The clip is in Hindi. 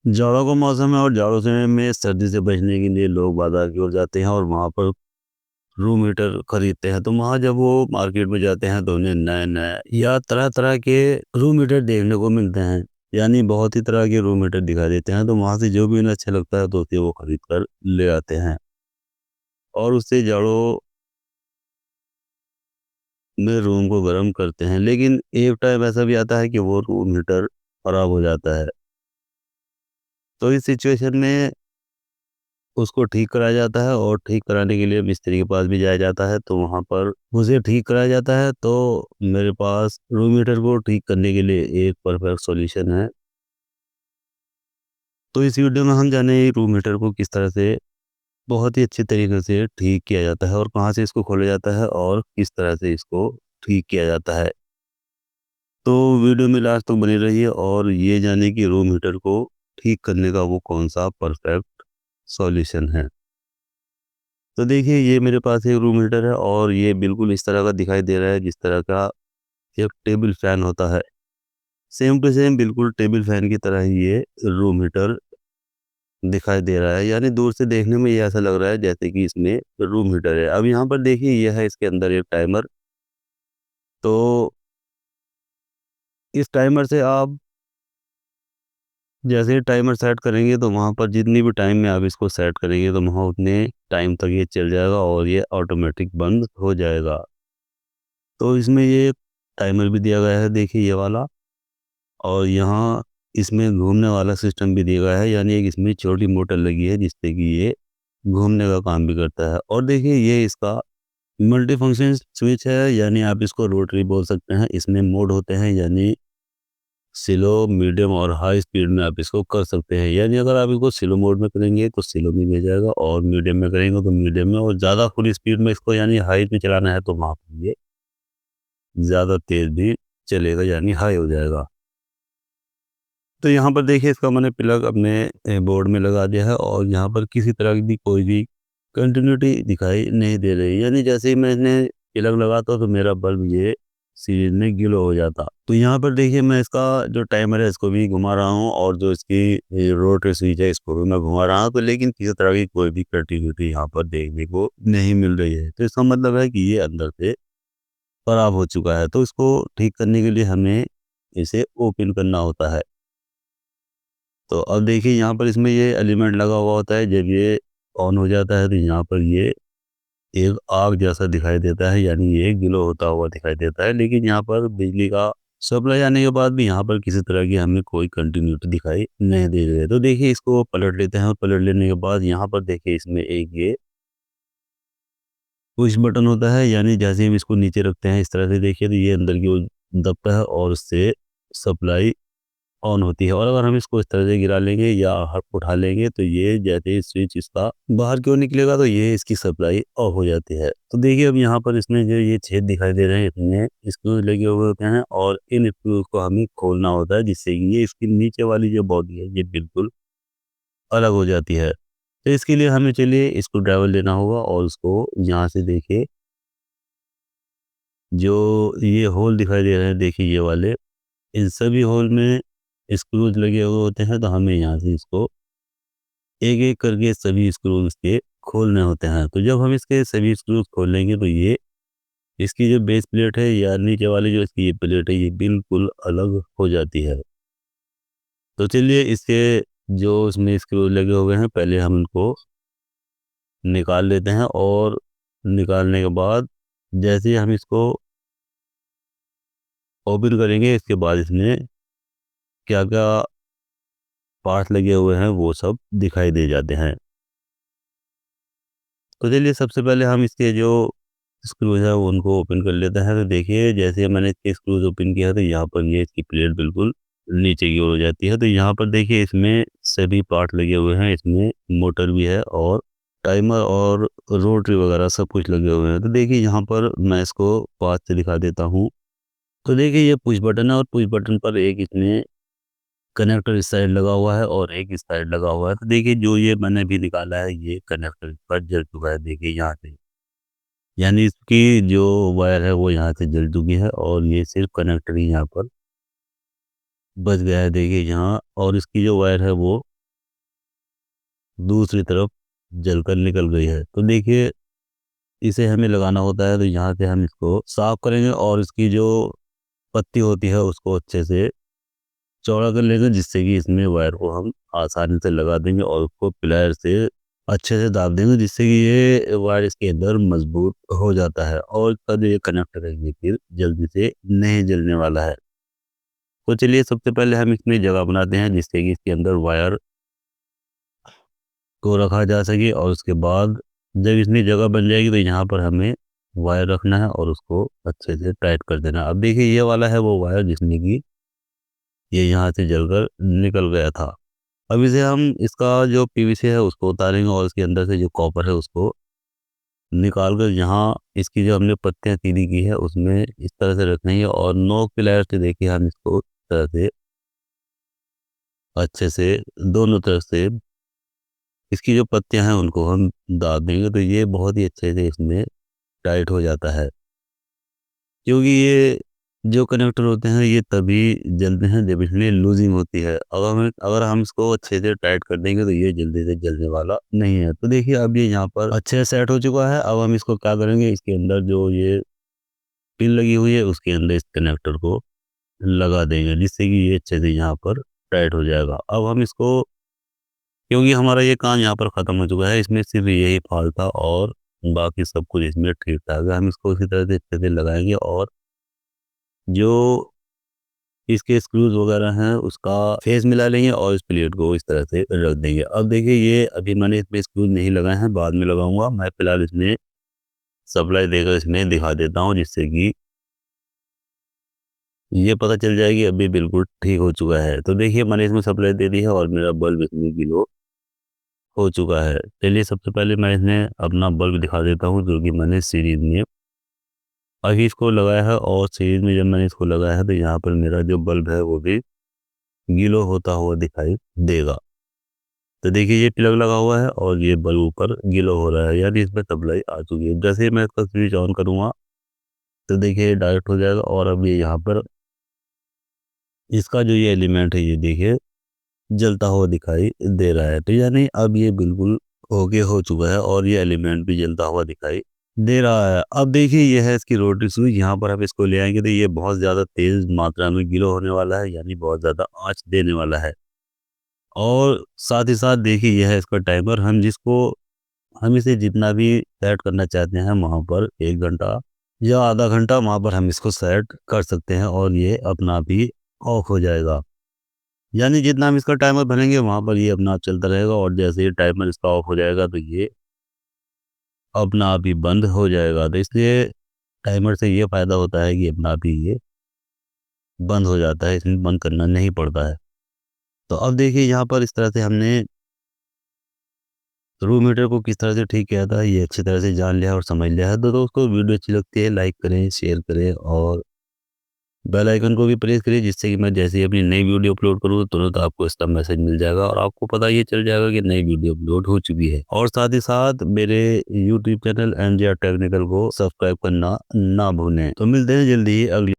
जाड़ों का मौसम है और जाड़ों से में सर्दी से बचने के लिए लोग बाजार की ओर जाते हैं और वहाँ पर रूम हीटर खरीदते हैं। तो वहाँ जब वो मार्केट में जाते हैं तो उन्हें नए-नए या तरह-तरह के रूम हीटर देखने को मिलते हैं। यानी बहुत ही तरह के रूम हीटर दिखाई देते हैं, तो वहाँ से जो भी उन्हें अच्छा लगता है तो उसे वो खरीद कर ले आते हैं और उससे जाड़ों में रूम को गर्म करते हैं। लेकिन एक टाइम ऐसा भी आता है कि वो रूम हीटर खराब हो जाता है। तो इस सिचुएशन में उसको ठीक कराया जाता है और ठीक कराने के लिए मिस्त्री के पास भी जाया जाता है, तो वहाँ पर उसे ठीक कराया जाता है। तो मेरे पास रूम हीटर को ठीक करने के लिए एक परफेक्ट सॉल्यूशन है। तो इस वीडियो में हम जाने रूम हीटर को किस तरह से बहुत ही अच्छी तरीके से ठीक किया जाता है और कहाँ से इसको खोला जाता है और किस तरह से इसको ठीक किया जाता है। तो वीडियो में लास्ट तक बनी रहिए और ये जाने कि रूम हीटर को ठीक करने का वो कौन सा परफेक्ट सॉल्यूशन है। तो देखिए, ये मेरे पास एक रूम हीटर है और ये बिल्कुल इस तरह का दिखाई दे रहा है जिस तरह का एक टेबल फैन होता है। सेम टू सेम बिल्कुल टेबल फैन की तरह ही ये रूम हीटर दिखाई दे रहा है। यानी दूर से देखने में ये ऐसा लग रहा है जैसे कि इसमें रूम हीटर है। अब यहाँ पर देखिए, ये है इसके अंदर एक टाइमर। तो इस टाइमर से आप जैसे ही टाइमर सेट करेंगे तो वहाँ पर जितनी भी टाइम में आप इसको सेट करेंगे तो वहाँ उतने टाइम तक ये चल जाएगा और ये ऑटोमेटिक बंद हो जाएगा। तो इसमें ये टाइमर भी दिया गया है, देखिए ये वाला। और यहाँ इसमें घूमने वाला सिस्टम भी दिया गया है, यानी एक इसमें छोटी मोटर लगी है जिससे कि ये घूमने का काम भी करता है। और देखिए, ये इसका मल्टी फंक्शन स्विच है, यानी आप इसको रोटरी बोल सकते हैं। इसमें मोड होते हैं, यानी स्लो, मीडियम और हाई स्पीड में आप इसको कर सकते हैं। यानी अगर आप इसको स्लो मोड में करेंगे तो स्लो में मिल जाएगा और मीडियम में करेंगे तो मीडियम में, और ज़्यादा फुल स्पीड में इसको यानी हाई में चलाना है तो वहाँ पर ये ज़्यादा तेज़ भी चलेगा, यानी हाई हो जाएगा। तो यहाँ पर देखिए, इसका मैंने प्लग अपने बोर्ड में लगा दिया है और यहाँ पर किसी तरह की भी कोई भी कंटिन्यूटी दिखाई नहीं दे रही। यानी जैसे ही मैंने प्लग लगाता तो मेरा बल्ब ये सीरीज में ग्लो हो जाता। तो यहाँ पर देखिए, मैं इसका जो टाइमर है इसको भी घुमा रहा हूँ और जो इसकी रोटरी स्विच है इसको भी मैं घुमा रहा हूँ, तो लेकिन किसी तरह की कोई भी कंटिन्यूटी यहाँ पर देखने को नहीं मिल रही है। तो इसका मतलब है कि ये अंदर से खराब हो चुका है। तो इसको ठीक करने के लिए हमें इसे ओपन करना होता है। तो अब देखिए, यहाँ पर इसमें ये एलिमेंट लगा हुआ होता है। जब ये ऑन हो जाता है तो यहाँ पर ये एक आग जैसा दिखाई देता है, यानी ये ग्लो होता हुआ दिखाई देता है। लेकिन यहाँ पर बिजली का सप्लाई आने के बाद भी यहाँ पर किसी तरह की हमें कोई कंटिन्यूटी दिखाई नहीं दे रही है। तो देखिए, इसको पलट लेते हैं और पलट लेने के बाद यहाँ पर देखिए, इसमें एक ये पुश बटन होता है। यानी जैसे हम इसको नीचे रखते हैं इस तरह से देखिए तो ये अंदर की ओर दबता है और उससे सप्लाई ऑन होती है। और अगर हम इसको इस तरह से गिरा लेंगे या उठा लेंगे तो ये जैसे ही स्विच इसका बाहर की ओर निकलेगा तो ये इसकी सप्लाई ऑफ हो जाती है। तो देखिए, अब यहाँ पर इसमें जो ये छेद दिखाई दे रहे हैं इसमें स्क्रूज लगे हुए होते हैं और इन स्क्रूज को हमें खोलना होता है जिससे कि ये इसकी नीचे वाली जो बॉडी है ये बिल्कुल अलग हो जाती है। तो इसके लिए हमें चलिए स्क्रू ड्राइवर लेना होगा और उसको यहाँ से देखिए, जो ये होल दिखाई दे रहे हैं देखिए ये वाले, इन सभी होल में स्क्रूज लगे हुए होते हैं। तो हमें यहाँ से इसको एक-एक करके सभी स्क्रूज के खोलने होते हैं। तो जब हम इसके सभी स्क्रूज खोल लेंगे तो ये इसकी जो बेस प्लेट है या नीचे वाली जो इसकी ये प्लेट है ये बिल्कुल अलग हो जाती है। तो चलिए, इसके जो इसमें स्क्रूज लगे हुए हैं पहले हम इनको निकाल लेते हैं और निकालने के बाद जैसे ही हम इसको ओपन करेंगे इसके बाद इसमें क्या-क्या पार्ट्स लगे हुए हैं वो सब दिखाई दे जाते हैं। तो चलिए, सबसे पहले हम इसके जो स्क्रूज है वो उनको ओपन कर लेते हैं। तो देखिए, जैसे मैंने इसके स्क्रूज ओपन किया तो यहाँ पर ये इसकी प्लेट बिल्कुल नीचे की ओर हो जाती है। तो यहाँ पर देखिए, इसमें सभी पार्ट लगे हुए हैं। इसमें मोटर भी है और टाइमर और रोटरी वगैरह सब कुछ लगे हुए हैं। तो देखिए, यहाँ पर मैं इसको पास से दिखा देता हूँ। तो देखिए, ये पुश बटन है और पुश बटन पर एक इसमें कनेक्टर इस साइड लगा हुआ है और एक इस साइड लगा हुआ है। तो देखिए, जो ये मैंने अभी निकाला है ये कनेक्टर पर जल चुका है, देखिए यहाँ से। यानी इसकी जो वायर है वो यहाँ से जल चुकी है और ये सिर्फ कनेक्टर ही यहाँ पर बच गया है, देखिए यहाँ। और इसकी जो वायर है वो दूसरी तरफ जलकर निकल गई है। तो देखिए इसे हमें लगाना होता है, तो यहाँ से हम इसको साफ करेंगे और इसकी जो पत्ती होती है उसको अच्छे से चौड़ा कर लेंगे, जिससे कि इसमें वायर को हम आसानी से लगा देंगे और उसको प्लायर से अच्छे से दाब देंगे, जिससे कि ये वायर इसके अंदर मजबूत हो जाता है और इसका जो ये कनेक्टर है ये फिर जल्दी से नहीं जलने वाला है। तो चलिए सबसे पहले हम इसमें जगह बनाते हैं, जिससे कि इसके अंदर वायर को रखा जा सके और उसके बाद जब इसमें जगह बन जाएगी तो यहाँ पर हमें वायर रखना है और उसको अच्छे से टाइट कर देना है। अब देखिए ये वाला है वो वायर जिसमें कि ये यहाँ से जलकर निकल गया था। अब इसे हम इसका जो पीवीसी है उसको उतारेंगे और इसके अंदर से जो कॉपर है उसको निकाल कर यहाँ इसकी जो हमने पत्तियाँ सीधी की है उसमें इस तरह से रखेंगे और नोक प्लायर से देखिए हम इसको इस तरह से अच्छे से दोनों तरफ से इसकी जो पत्तियाँ हैं उनको हम दाब देंगे, तो ये बहुत ही अच्छे से इसमें टाइट हो जाता है। क्योंकि ये जो कनेक्टर होते हैं ये तभी जलते हैं जब इसमें लूजिंग होती है। अगर हम इसको अच्छे से टाइट कर देंगे तो ये जल्दी से जलने वाला नहीं है। तो देखिए अब ये यहाँ पर अच्छे से सेट हो चुका है। अब हम इसको क्या करेंगे, इसके अंदर जो ये पिन लगी हुई है उसके अंदर इस कनेक्टर को लगा देंगे, जिससे कि ये अच्छे से यहाँ पर टाइट हो जाएगा। अब हम इसको, क्योंकि हमारा ये काम यहाँ पर ख़त्म हो चुका है, इसमें सिर्फ यही फॉल्ट था और बाकी सब कुछ इसमें ठीक था। अगर हम इसको इसी तरह से अच्छे से लगाएंगे और जो इसके स्क्रूज वगैरह हैं उसका फेस मिला लेंगे और इस प्लेट को इस तरह से रख देंगे। अब देखिए ये अभी मैंने इसमें स्क्रूज नहीं लगाए हैं, बाद में लगाऊंगा। मैं फिलहाल इसमें सप्लाई देकर इसमें दिखा देता हूँ, जिससे कि ये पता चल जाए कि अभी बिल्कुल ठीक हो चुका है। तो देखिए मैंने इसमें सप्लाई दे दी है और मेरा बल्ब इसमें ग्लो हो चुका है। चलिए सबसे पहले मैं इसमें अपना बल्ब दिखा देता हूँ, जो कि मैंने सीरीज में अभी इसको लगाया है और सीरीज में जब मैंने इसको लगाया है तो यहाँ पर मेरा जो बल्ब है वो भी गीलो होता हुआ दिखाई देगा। तो देखिए ये प्लग लगा हुआ है और ये बल्ब ऊपर गीलो हो रहा है, यानी इसमें सप्लाई आ चुकी है। जैसे ही मैं इसका स्विच ऑन करूँगा तो देखिए ये डायरेक्ट हो जाएगा और अब ये यहाँ पर इसका जो ये एलिमेंट है ये देखिए जलता हुआ दिखाई दे रहा है। तो यानी अब ये बिल्कुल ओके हो चुका है और ये एलिमेंट भी जलता हुआ दिखाई दे रहा है। अब देखिए ये है इसकी रोटरी स्विच, यहाँ पर हम इसको ले आएंगे तो ये बहुत ज़्यादा तेज़ मात्रा में गीला होने वाला है, यानी बहुत ज़्यादा आँच देने वाला है। और साथ ही साथ देखिए यह है इसका टाइमर, हम इसे जितना भी सेट करना चाहते हैं वहाँ पर 1 घंटा या आधा घंटा वहाँ पर हम इसको सेट कर सकते हैं और ये अपना आप ही ऑफ हो जाएगा। यानी जितना हम इसका टाइमर भरेंगे वहाँ पर ये अपना आप चलता रहेगा और जैसे ही टाइमर इसका ऑफ हो जाएगा तो ये अपना आप ही बंद हो जाएगा। तो इसलिए टाइमर से ये फ़ायदा होता है कि अपना आप ही ये बंद हो जाता है, इसमें बंद करना नहीं पड़ता है। तो अब देखिए यहाँ पर इस तरह से हमने रूम हीटर को किस तरह से ठीक किया था, ये अच्छी तरह से जान लिया और समझ लिया है। तो दोस्तों वीडियो अच्छी लगती है लाइक करें, शेयर करें और बेल आइकन को भी प्रेस करिए, जिससे कि मैं जैसे ही अपनी नई वीडियो अपलोड करूँ तुरंत आपको इसका मैसेज मिल जाएगा और आपको पता ये चल जाएगा कि नई वीडियो अपलोड हो चुकी है। और साथ ही साथ मेरे यूट्यूब चैनल एनजेआर टेक्निकल को सब्सक्राइब करना ना भूलें। तो मिलते हैं जल्दी ही अगली